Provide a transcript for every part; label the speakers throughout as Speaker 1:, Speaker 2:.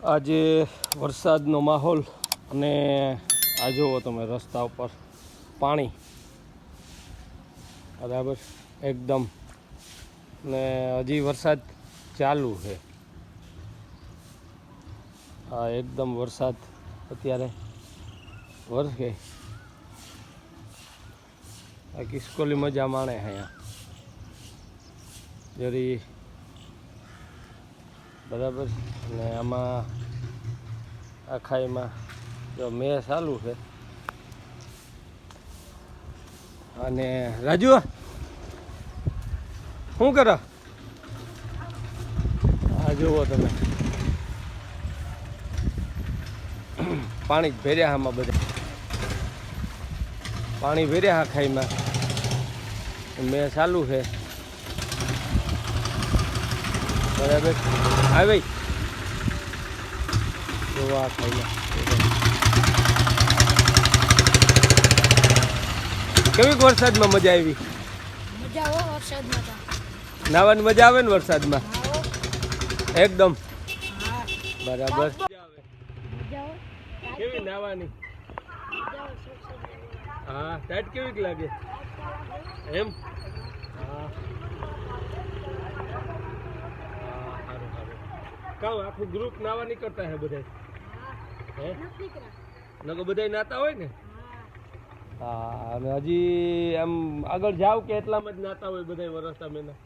Speaker 1: આજે વરસાદનો માહોલ અને આ જુઓ તમે રસ્તા ઉપર પાણી બરાબર એકદમ ને હજી વરસાદ ચાલુ છે. આ એકદમ વરસાદ અત્યારે વરસે. આ કિસ્કોલી મજા માણે અહીંયા જરી બરાબર. ને આમાં આ ખાઈમાં જો મેં ચાલુ છે. અને રાજુ શું કરો? આ જુઓ તમે પાણી જ ભર્યા આમાં બધા પાણી ભર્યા હા ખાઈમાં મેં ચાલુ છે બરાબર. આવી જોવા ખાઈમાં કેવીક વરસાદમાં મજા આવી? નાવાની મજા આવે ને વરસાદમાં એકદમ બરાબર. કેવી નાવાની? હા ટાઈટ કેવીક લાગે એમ? હા સારું સારું. કામ આખું ગ્રુપ નાવા નીકળતા હે બધા? હે નકો બધા નાતા હોય ને? હા. અને હજી આમ આગળ જાવ કે એટલામાં જ નાતા હોય બધા વરસતા મહિના?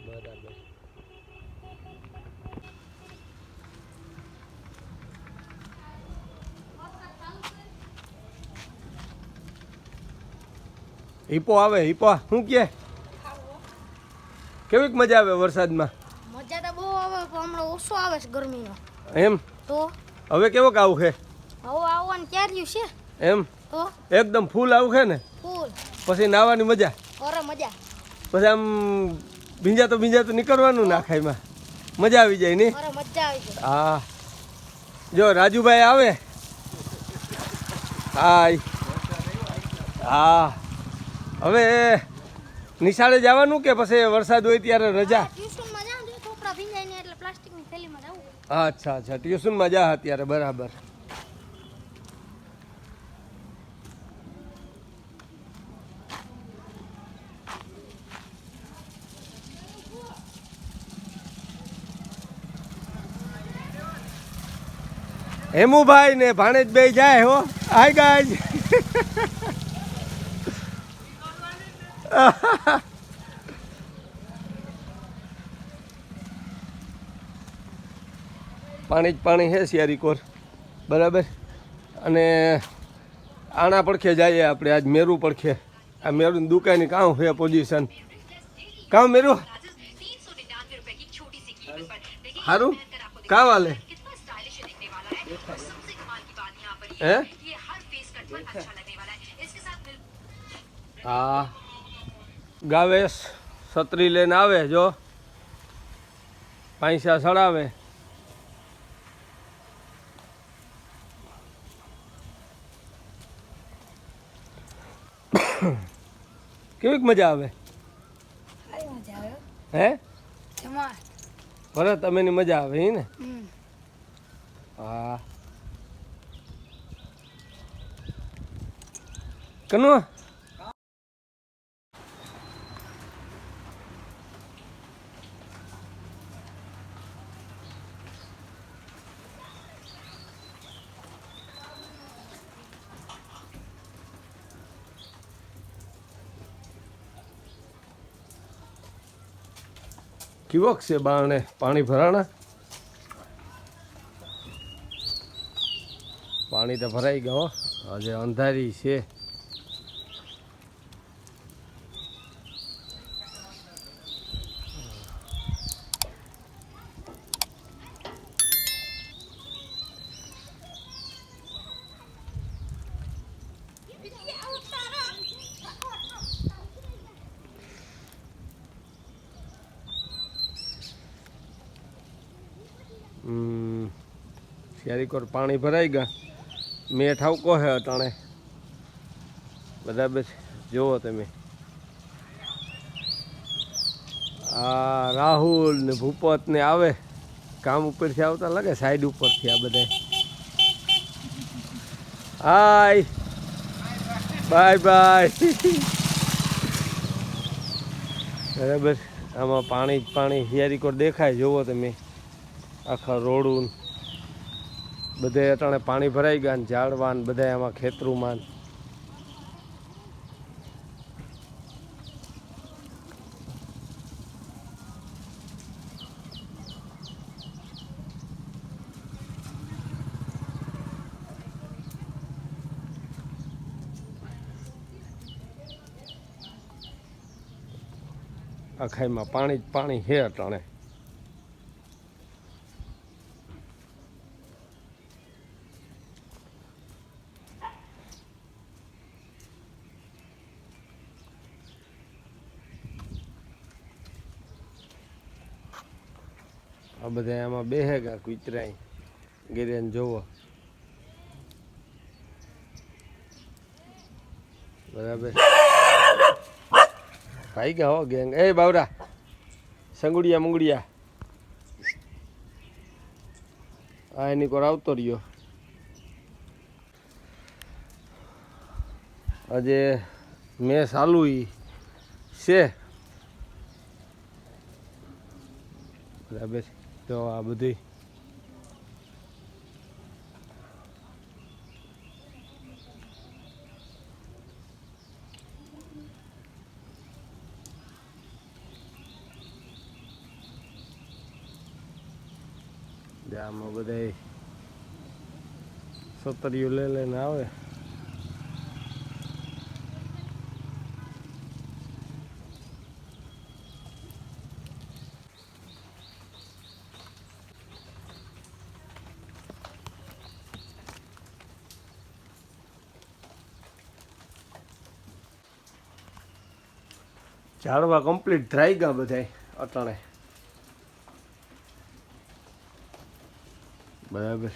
Speaker 1: બરાબર. હિપો આવે હિપો શું કે કેવીક મજા આવે વરસાદમાં?
Speaker 2: મજા તો બહુ આવે પણ હમણાં ઓછો આવે છે ગરમીનો.
Speaker 1: એમ?
Speaker 2: તો
Speaker 1: હવે કેવોક આવું છે?
Speaker 2: હવે આવવાનું ક્યારે છે
Speaker 1: એમ?
Speaker 2: તો
Speaker 1: એકદમ ફૂલ આવું છે ને?
Speaker 2: ફૂલ.
Speaker 1: પછી નાવાની મજા?
Speaker 2: અરે મજા.
Speaker 1: પછી આમ ભીંજાતો નીકળવાનું ના ખાઈમાં મજા આવી જાય ને?
Speaker 2: અરે મજા આવી જાય.
Speaker 1: હા જો રાજુભાઈ આવે. હાય. હા હવે નિશાળે જવાનું કે પછી વરસાદ હોય ત્યારે રજા?
Speaker 2: ટ્યુશનમાં જાઉં તો કપડા ભીંજાય ને એટલે પ્લાસ્ટિકની થેલીમાં જાઉં.
Speaker 1: અચ્છા અચ્છા ટ્યુશનમાં જા અત્યારે બરાબર. હેમુભાઈ ને ભાણેજ બે જાય હો. Hi guys. પાણી જ પાણી છે શિયારી કોર બરાબર. અને આણા પડખે જઈએ આપણે આજ મેરુ પડખે. આ મેરુની દુકાનની કામ છે પોઝિશન કામ મેરુ સારું કામ હાલે હે? હા ગાવેશ છત્રી લઈને આવે જો પૈસા સડાવે. કેવીક મજા આવે? હે ભરત અમે ની મજા આવે ને? હા કનુ કેવોક છે બારણે પાણી ભરાણા? પાણી તો ભરાઈ ગયો આજે અંધારી છે. શિયારી કોર પાણી ભરાઈ ગયા. મેં ઠાવકો હે અટાણે બરાબર. જુઓ તમે આ રાહુલ ને ભૂપત ને આવે કામ ઉપરથી આવતા લાગે સાઈડ ઉપરથી આ બધા. Hi bye bye. બરાબર આમાં પાણી હિયારીકોર દેખાય જોવો તમે આખા રોડું બધે અટાણે પાણી ભરાઈ ગયા ને ઝાડવાન બધા આમાં ખેતરુંમાં. આખાઈમાં પાણી જ પાણી છે અટાણે. આ બધા આમાં બેહે ગયા કૂતરાય ગિરેન જોવો. બરાબર ભાઈ ગયા હો ગેંગ. એ બાવરા સંગુડિયા મુંગડિયા આ એની કોર આવતો રહ્યો. આજે મેચ ચાલુ છે. બરાબર તો આ બધી આમાં બધા સતરીઓ લઈને આવે. ઝાડવા કમ્પ્લીટ ધરાઈ ગયા બધા અટાણે. બરાબર